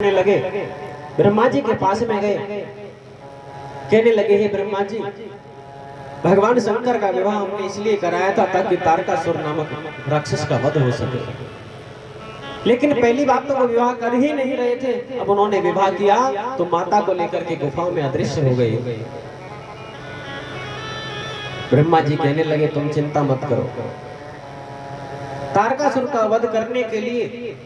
लगे, ब्रह्मा जी के पास में गए, कहने लगे हे ब्रह्मा जी, भगवान शंकर का विवाह हमने इसलिए कराया था ताकि तारकासुर नामक राक्षस का वध हो सके। लेकिन पहली बात तो वो विवाह कर ही नहीं रहे थे। अब उन्होंने विवाह किया तो माता को लेकर के गुफा में अदृश्य हो गई। ब्रह्मा जी कहने लगे तुम चिंता मत करो, तारकासुर का वध करने के लिए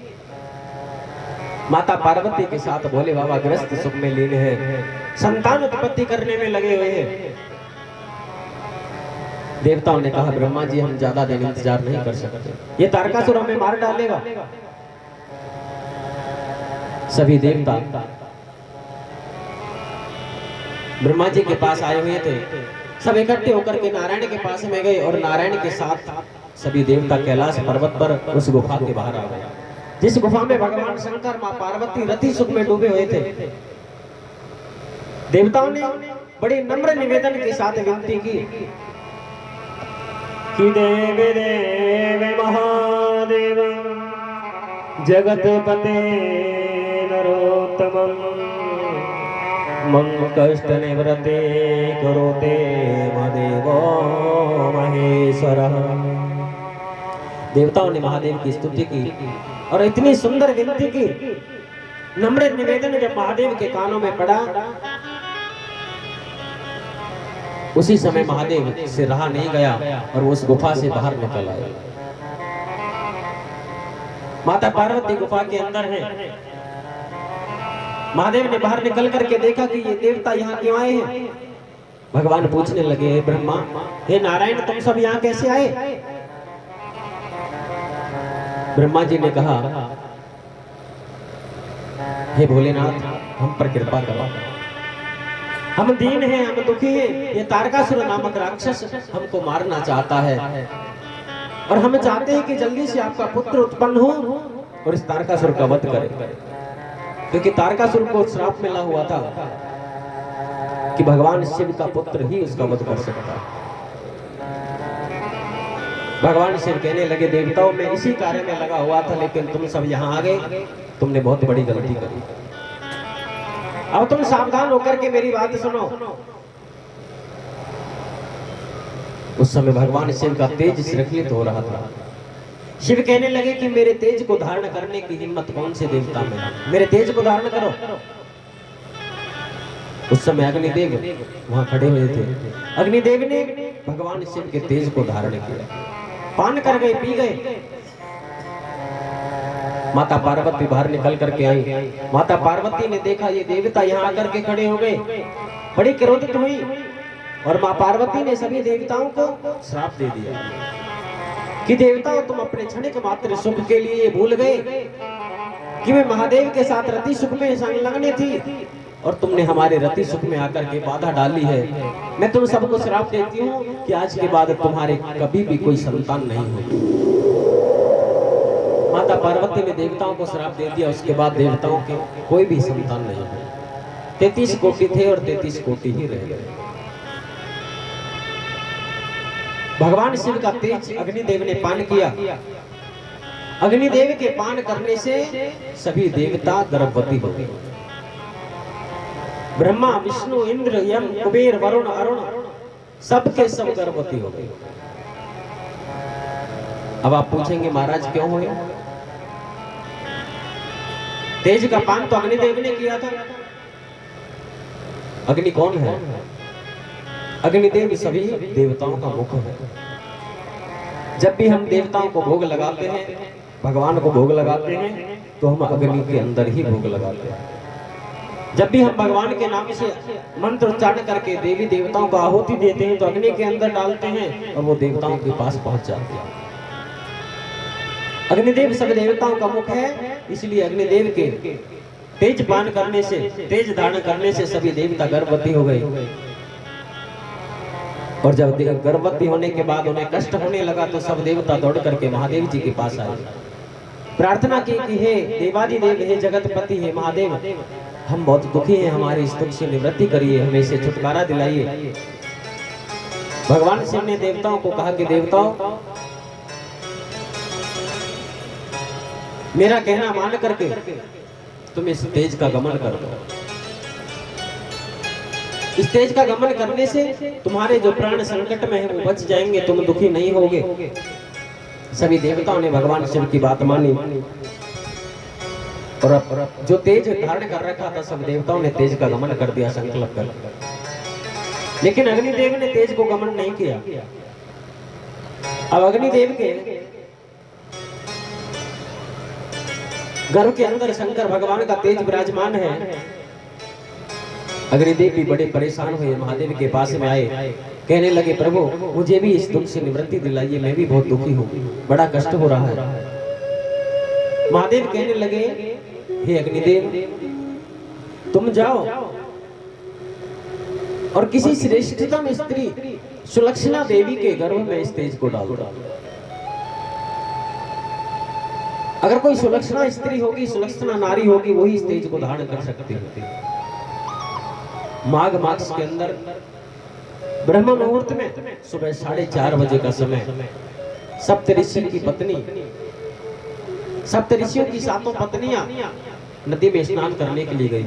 माता पार्वती के साथ भोले बाबा ग्रस्त सुख में लीन है, संतान उत्पत्ति करने में लगे हुए हैं। देवताओं ने कहा ब्रह्मा जी हम ज्यादा दिन इंतजार नहीं कर सकते, ये तारकासुर हमें मार डालेगा। सभी देवता ब्रह्मा जी के पास आए हुए थे, सब इकट्ठे होकर के नारायण के पास में गए और नारायण के साथ सभी देवता कैलाश पर्वत पर उस गुफा के बाहर आ गए, जिस गुफा में भगवान शंकर मां पार्वती रति सुख में डूबे हुए थे। देवताओं ने बड़े नम्र निवेदन के साथ विनती की कि देव देव महादेव जगतपते नरोत्तमं मम कष्ट निवृत्ते करोते मदेवो महेश्वरः। देवताओं ने महादेव की स्तुति की और इतनी सुंदर विनती की, नम्र निवेदन जब महादेव के कानों में पड़ा, उसी समय महादेव से रहा नहीं गया और उस गुफा से बाहर निकल आए। माता पार्वती गुफा के अंदर है। महादेव ने बाहर निकल करके देखा कि ये देवता यहाँ क्यों आए हैं। भगवान पूछने लगे हे ब्रह्मा, हे नारायण, तुम सब यहाँ कैसे आए? ब्रह्मा जी ने कहा हे भोलेनाथ, हम पर कृपा करो, हम दीन हैं, हम दुखी हैं। ये तारकासुर नामक राक्षस हमको मारना चाहता है और हम चाहते हैं कि जल्दी से आपका पुत्र उत्पन्न हो और इस तारकासुर का वध करे, क्योंकि तारकासुर को श्राप मिला हुआ था कि भगवान शिव का पुत्र ही उसका वध कर सकता है। भगवान शिव कहने लगे देवताओं में इसी कार्य में लगा हुआ था, लेकिन तुम सब यहाँ आ गए, तुमने बहुत बड़ी गलती करी। अब तुम सावधान होकर के मेरी बात सुनो। उस समय भगवान शिव का तेज श्रृंखलित हो रहा था। शिव कहने लगे कि मेरे तेज को धारण करने की हिम्मत कौन से देवता में है, मेरे तेज को धारण करो। उस समय अग्निदेव वहां खड़े हुए थे। अग्निदेव ने भगवान शिव के तेज को धारण किया, पान कर गए, पी गए। माता पार्वती बाहर निकल करके आई। माता पार्वती ने देखा ये देवता यहाँ आकर के खड़े हो गए, बड़ी क्रोधित हुई और माँ पार्वती ने सभी देवताओं को श्राप दे दिया कि देवताओं, तुम अपने क्षणिक मात्र सुख के लिए भूल गए कि मैं महादेव के साथ रति सुख में संलग्न थी और तुमने हमारे रति सुख में आकर के बाधा डाली है। मैं तुम सबको श्राप देती हूँ कि आज के बाद तुम्हारे कभी भी कोई संतान नहीं होगी। माता पार्वती ने देवताओं को श्राप दे दिया। उसके बाद देवताओं के कोई भी संतान नहीं हुई। 33 कोटि थे और 33 कोटि ही रह गए। भगवान शिव का तेज अग्निदेव ने पान किया। अग्निदेव के पान करने से सभी देवता गर्भवती हो गए। ब्रह्मा, विष्णु, इंद्र, यम, कुबेर, वरुण, अरुण सबके सब गर्भवती हो गए। अब आप पूछेंगे महाराज क्यों हुए? तेज का पान तो अग्निदेव ने किया था। अग्नि कौन है? अग्निदेव सभी देवताओं का मुख है। जब भी हम देवताओं को भोग लगाते हैं, भगवान को भोग लगाते हैं, तो हम अग्नि के अंदर ही भोग लगाते हैं। जब भी हम भगवान के नाम से मंत्र उच्चारण करके देवी देवताओं को आहुति देते हैं, तो अग्नि के अंदर डालते हैं और वो देवताओं के पास पहुंच जाते हैं। अग्निदेव सब देवताओं का मुख है, इसलिए अग्निदेव के तेज पान करने से, तेज धारण करने से सभी देवता गर्भवती हो गए। और जब गर्भवती होने के बाद उन्हें कष्ट होने लगा तो सब देवता दौड़ करके महादेव जी के पास आए, प्रार्थना की कि हे देवादिदेव, हे जगतपति, हे महादेव, हम बहुत दुखी हैं, हमारी इस दुख से निवृत्ति करिए, हमें इसे छुटकारा दिलाइए। भगवान शिव ने देवताओं को कहा कि देवताओं, मेरा कहना मान करके तुम इस तेज का गमन कर दो। इस तेज का गमन करने से तुम्हारे जो प्राण संकट में है वो बच जाएंगे, तुम दुखी नहीं होगे। सभी देवताओं ने भगवान शिव की बात मानी और अब जो तेज धारण कर रखा था सब देवताओं ने तेज का गमन कर दिया संकल्प कर। लेकिन अग्निदेव ने तेज को गमन नहीं किया। अब अग्निदेव के गर्भ के अंदर शंकर भगवान का तेज विराजमान है। अग्निदेव भी बड़े परेशान हुए, महादेव के पास में आए, कहने लगे प्रभु मुझे भी इस दुख से निवृत्ति दिलाइए, मैं भी बहुत दुखी हूँ, बड़ा कष्ट हो रहा है। महादेव कहने लगे हे अग्निदेव तुम जाओ और किसी श्रेष्ठतम स्त्री सुलक्षणा देवी के गर्भ में इस तेज को डाल दो। अगर कोई सुलक्षणा स्त्री होगी, सुलक्षणा नारी होगी, वही इस तेज को धारण कर सकती है। माघ मास के अंदर ब्रह्म मुहूर्त में सुबह 4:30 बजे का समय सप्तऋषि की पत्नी, सप्तऋषियों की 7 पत्नियां नदी में स्नान करने के लिए गई।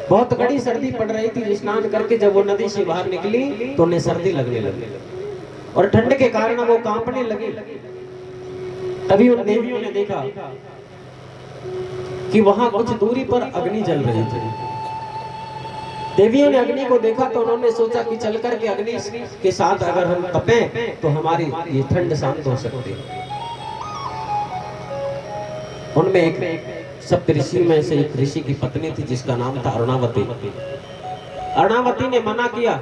बहुत कड़ी सर्दी पड़ रही थी। स्नान करके जब वो नदी से बाहर निकली तो उन्हें सर्दी लगने लगी और ठंड के कारण वो कांपने लगी। तभी उन देवियों ने देखा कि वहां कुछ दूरी पर अग्नि जल रही थी। देवियों ने अग्नि को देखा तो उन्होंने सोचा कि चल कर के अग्नि के साथ अगर हम तपें तो हमारी ये ठंड शांत हो सकती है। उनमें एक सप्तऋषि में से एक ऋषि की पत्नी थी जिसका नाम था अरुणावती। अरुणावती ने मना किया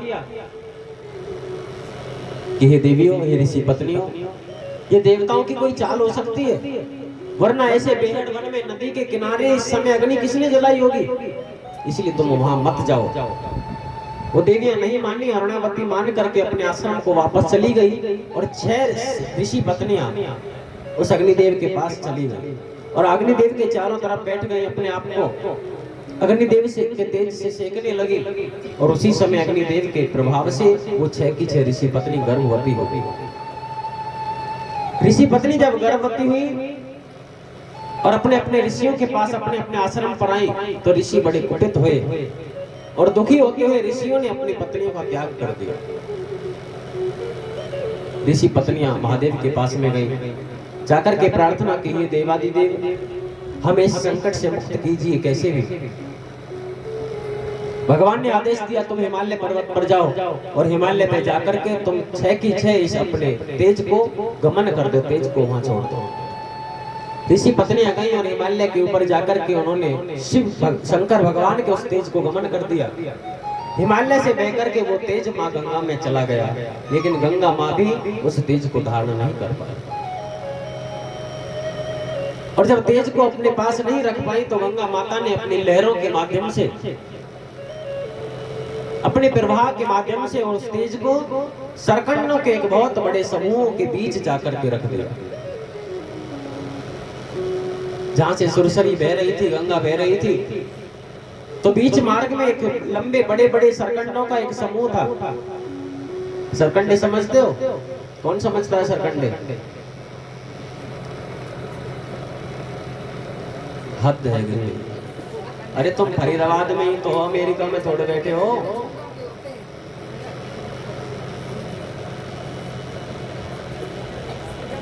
कि हे देवियों, हे ऋषि पत्नियों, ये देवताओं की कोई चाल हो सकती है, वरना ऐसे बेहद वन में नदी के किनारे इस समय अग्नि किसने जलाई होगी, इसलिए तुम वहां मत जाओ। वो देवियां नहीं मानी। अरुणावती मान करके अपने आश्रम को वापस चली गई और 6 ऋषि पत्नियां उस अग्निदेव के पास चली गई और अग्निदेव के चारों तरफ बैठ गई, अपने आप को अग्निदेव से के तेज से सेकने लगी। और उसी समय अग्निदेव के प्रभाव से वो 6 की 6 ऋषि पत्नी गर्भवती हो गई। ऋषि पत्नी जब गर्भवती हुई और अपने अपने ऋषियों के पास अपने अपने आश्रम पर आई तो ऋषि बड़े कुपित हुए और दुखी होते हुए ऋषियों ने अपनी पत्नियों का त्याग कर दिया। ऋषि पत्नियां महादेव के पास में गई, जाकर के प्रार्थना की हे देवादिदेव हमें इस संकट से मुक्त कीजिए कैसे भी। भगवान ने आदेश दिया तुम हिमालय पर्वत पर जाओ और हिमालय पे जाकर के तुम 6 की 6 इस अपने तेज को गमन कर दो, तेज को वहां छोड़ दो। ऋषि पत्नियां गई और हिमालय के ऊपर जाकर के उन्होंने शिव शंकर भगवान के उस तेज को गमन कर दिया। हिमालय से बहकर के वो तेज माँ गंगा में चला गया, लेकिन गंगा माँ भी उस तेज को धारण नहीं कर पाई। और जब तेज को अपने पास नहीं रख पाई तो गंगा माता ने अपनी लहरों के माध्यम से, अपने प्रवाह के माध्यम से उस तेज को सरकंडों के एक बहुत बड़े समूह के बीच जाकर के रख दिया। जहां से सुरसरी बह रही थी, गंगा बह रही थी, तो बीच मार्ग में एक लंबे बड़े बड़े सरकंडों का एक समूह था। सरकंडे समझते हो? कौन समझता है सरकंडे? हद है गिरी। अरे तुम फरीदाबाद में ही तो हो, अमेरिका में थोड़े बैठे हो।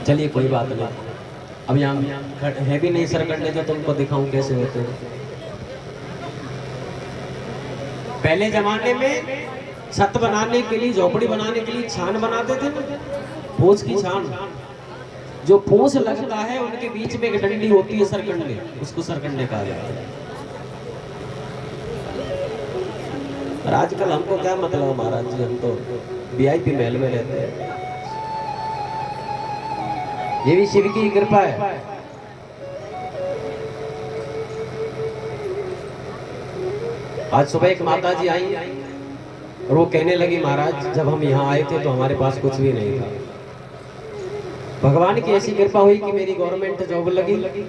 चलिए कोई बात नहीं, अब यहाँ है भी नहीं सरकंडे जो तुमको दिखाऊं कैसे होते हैं। पहले जमाने में छत बनाने के लिए, झोपड़ी बनाने के लिए छान बनाते थे, फूस की छान। जो फूस लगता है उनके बीच में एक डंडी होती है सरकंडे, उसको सरकंडे कहा जाता है। और आजकल हमको क्या मतलब महाराज जी, हम तो वीआईपी महल में रहते हैं। ये भी शिव की कृपा है। आज सुबह एक माता जी आई और वो कहने लगी महाराज जब हम यहाँ आए थे तो हमारे पास कुछ भी नहीं था। भगवान की ऐसी कृपा हुई कि मेरी गवर्नमेंट जॉब लगी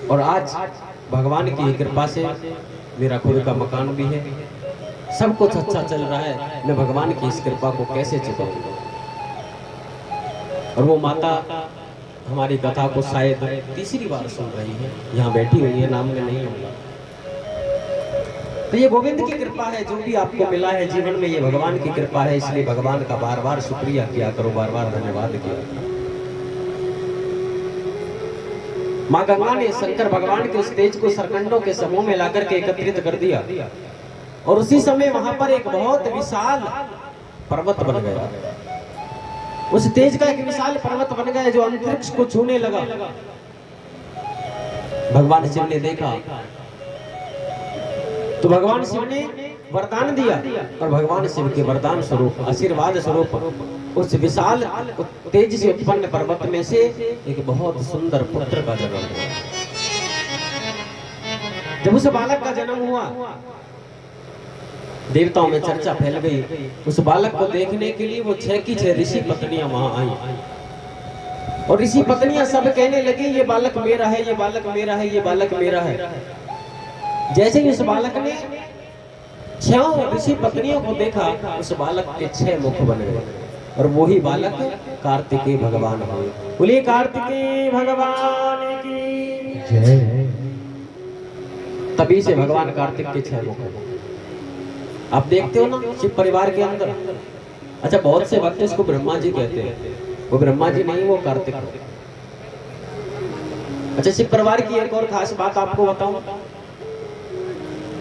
और आज भगवान की कृपा से मेरा खुद का मकान भी है, सब कुछ अच्छा चल रहा है। मैं भगवान की इस कृपा को कैसे चुकाऊं। और वो माता हमारी कथा को शायद तीसरी बार सुन रही है, यहाँ बैठी हुई है, नाम में नहीं होगा। तो ये गोविंद की कृपा है, जो भी आपको मिला है जीवन में ये भगवान की कृपा है, इसलिए भगवान का बार बार शुक्रिया किया करो, बार बार धन्यवाद किया करो। माँ गंगा ने शंकर भगवान के उस तेज को सरकंडों के समूह में लाकर के एकत्रित कर दिया और उसी समय वहां पर एक बहुत विशाल पर्वत बन गया। उस तेज का एक विशाल पर्वत बन गया जो अंतरिक्ष को छूने लगा। भगवान शिव ने देखा तो भगवान शिव ने वरदान दिया और भगवान शिव के वरदान स्वरूप, आशीर्वाद स्वरूप उस विशाल तेज से उत्पन्न पर्वत में से एक बहुत सुंदर पुत्र का जन्म हुआ। जब उस बालक का जन्म हुआ, देवताओं में चर्चा फैल गई। उस बालक को देखने के लिए वो 6 की 6 ऋषि पत्नियां वहां आई और ऋषि पत्नियां सब कहने लगी, ये बालक मेरा है, ये बालक मेरा है, ये बालक मेरा है। जैसे ही उस बालक ने 6 ऋषि पत्नियों को देखा, उस बालक के 6 मुख बन गए और वही बालक कार्तिकेय भगवान हुए। बोलिए कार्तिकेय भगवान की जय। तभी से भगवान कार्तिक के 6 मुख हैं। आप देखते हो ना शिव परिवार के अंदर, अच्छा बहुत से भक्त इसको ब्रह्मा जी कहते हैं, वो ब्रह्मा जी नहीं, वो कार्तिक। अच्छा शिव परिवार की एक और खास बात आपको बताऊं,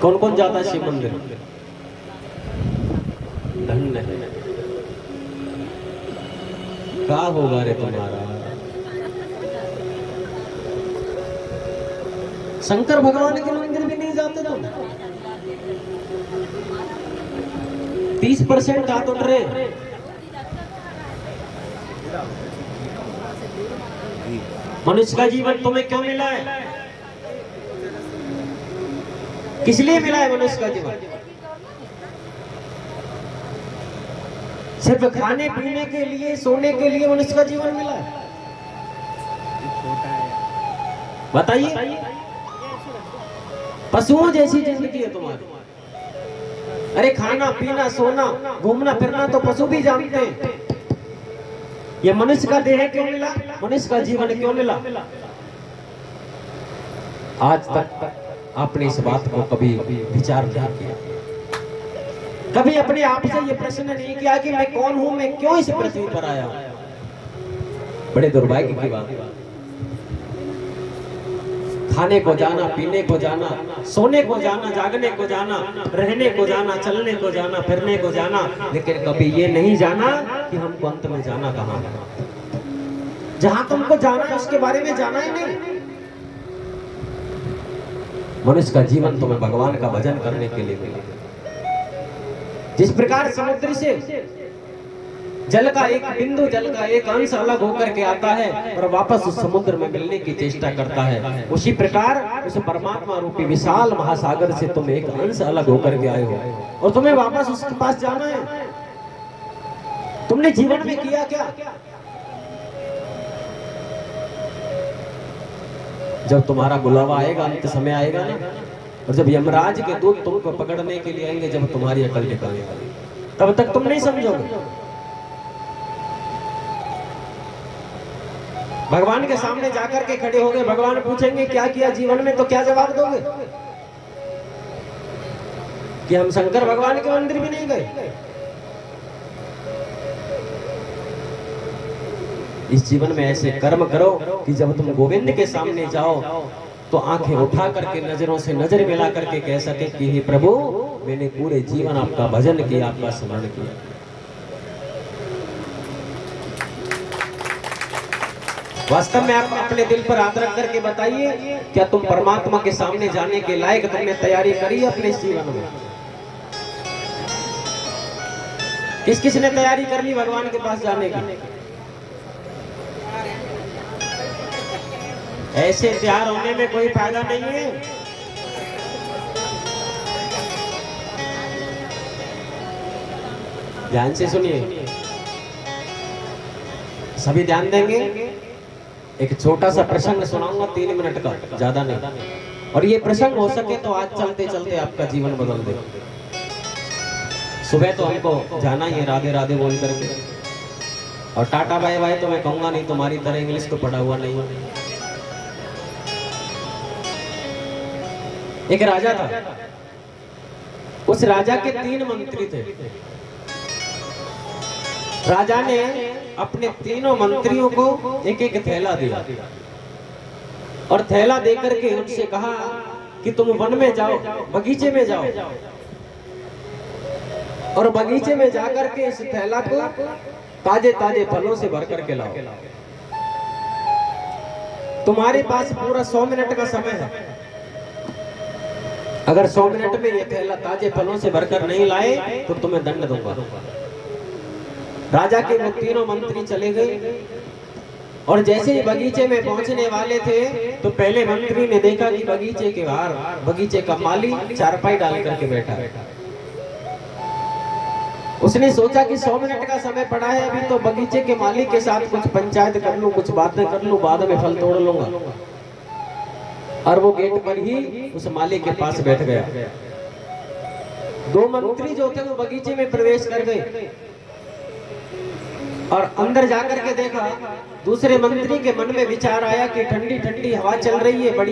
कौन कौन जाता है शिव मंदिर? धन्य है। क्या होगा रे तुम्हारा? शंकर भगवान के मंदिर भी नहीं जाते तुम? 30% हाथ उठ रहे। मनुष्य का जीवन तुम्हें क्यों मिला है? किस लिए मिला है मनुष्य का जीवन? सिर्फ खाने पीने के लिए, सोने के लिए मनुष्य का जीवन मिला है? बताइए। पशुओं जैसी जिंदगी है तुम्हारी। अरे खाना पीना सोना घूमना फिरना तो पशु भी जानते हैं। ये मनुष्य का देह क्यों मिला? मनुष्य का जीवन क्यों मिला? आज तक आपने इस बात को कभी विचार नहीं किया? कभी अपने आप से ये प्रश्न नहीं किया कि मैं कौन हूं, मैं क्यों इस पृथ्वी पर आया? बड़े दुर्भाग्य की बात। खाने को जाना, पीने को जाना, सोने को जाना, जागने को जाना, रहने को जाना, चलने को जाना, फिरने को जाना, लेकिन कभी ये नहीं जाना कि हमको अंत में जाना कहाँ है। जहां तुमको जाना है उसके बारे में जाना ही नहीं। मनुष्य का जीवन तुम्हें भगवान का भजन करने के लिए मिला। जिस प्रकार समुद्र से जल का एक बिंदु, जल का एक अंश अलग होकर के आता है और वापस उस समुद्र में मिलने की चेष्टा करता है, उसी प्रकार उस परमात्मा रूपी विशाल महासागर से तुम एक अंश अलग होकर के आए हो और तुम्हें वापस उसके पास जाना है। तुमने जीवन में किया क्या? जब तुम्हारा बुलावा आएगा, अंत समय आएगा ना, और जब यमराज के दूत तुमको पकड़ने के लिए आएंगे, जब तुम्हारी अकल ठिकाने आएगी, तब तक तुम नहीं समझोगे। भगवान के सामने जाकर के खड़े होगे, भगवान पूछेंगे क्या किया जीवन में, तो क्या जवाब दोगे? कि हम शंकर भगवान के मंदिर भी नहीं गए। इस जीवन में ऐसे कर्म करो कि जब तुम गोविंद के सामने जाओ तो आंखें उठा करके नजरों से नजर मिला करके कह सके कि हे प्रभु, मैंने पूरे जीवन आपका भजन किया, आपका स्मरण किया। वास्तव में आप अपने दिल पर हाथ रख करके बताइए, क्या तुम परमात्मा के सामने जाने के लायक तुमने तैयारी करी है अपने जीवन में? किस किस ने तैयारी कर ली भगवान के पास जाने की? ऐसे तैयार होने में कोई फायदा नहीं है। ध्यान से सुनिए, सभी ध्यान देंगे। एक छोटा सा प्रसंग सुनाऊंगा, 3 मिनट का, ज्यादा नहीं। और ये प्रसंग हो सके तो आज चलते चलते आपका जीवन बदल दे। सुबह तो हमको जाना ही है राधे राधे बोल करके, और टाटा बाय बाय तो मैं कहूंगा नहीं, तुम्हारी तरह इंग्लिश तो पढ़ा हुआ नहीं हूं। एक राजा था, उस राजा के 3 मंत्री थे। राजा ने अपने तीनों मंत्रियों को एक एक थैला दिया और थैला देकर के उनसे कहा कि तुम वन में जाओ, बगीचे में जाओ और बगीचे में जाकर के इस थैला को ताजे ताजे फलों से भर करके लाओ। तुम्हारे पास पूरा 100 मिनट का समय है। अगर 100 मिनट में ये थैला ताजे फलों से भरकर नहीं लाए तो तुम्हें दंड दूंगा। राजा के वो तीनों मंत्री चले गए और जैसे ही बगीचे में पहुंचने वाले थे तो पहले मंत्री ने देखा कि बगीचे के बाहर बगीचे का माली चारपाई डाल करके बैठा है। उसने सोचा कि 100 मिनट का समय पड़ा है, अभी तो बगीचे के मालिक के साथ कुछ पंचायत कर लूं, कुछ बातें कर लूं, बाद में फल तोड़ लूंगा। और वो गेट पर ही उस मालिक के पास बैठ गया। 2 मंत्री जो थे वो बगीचे में प्रवेश कर गए और अंदर जाकर के देखा। दूसरे मंत्री के मन में विचार आया कि ठंडी ठंडी हवा चल रही है, बड़ी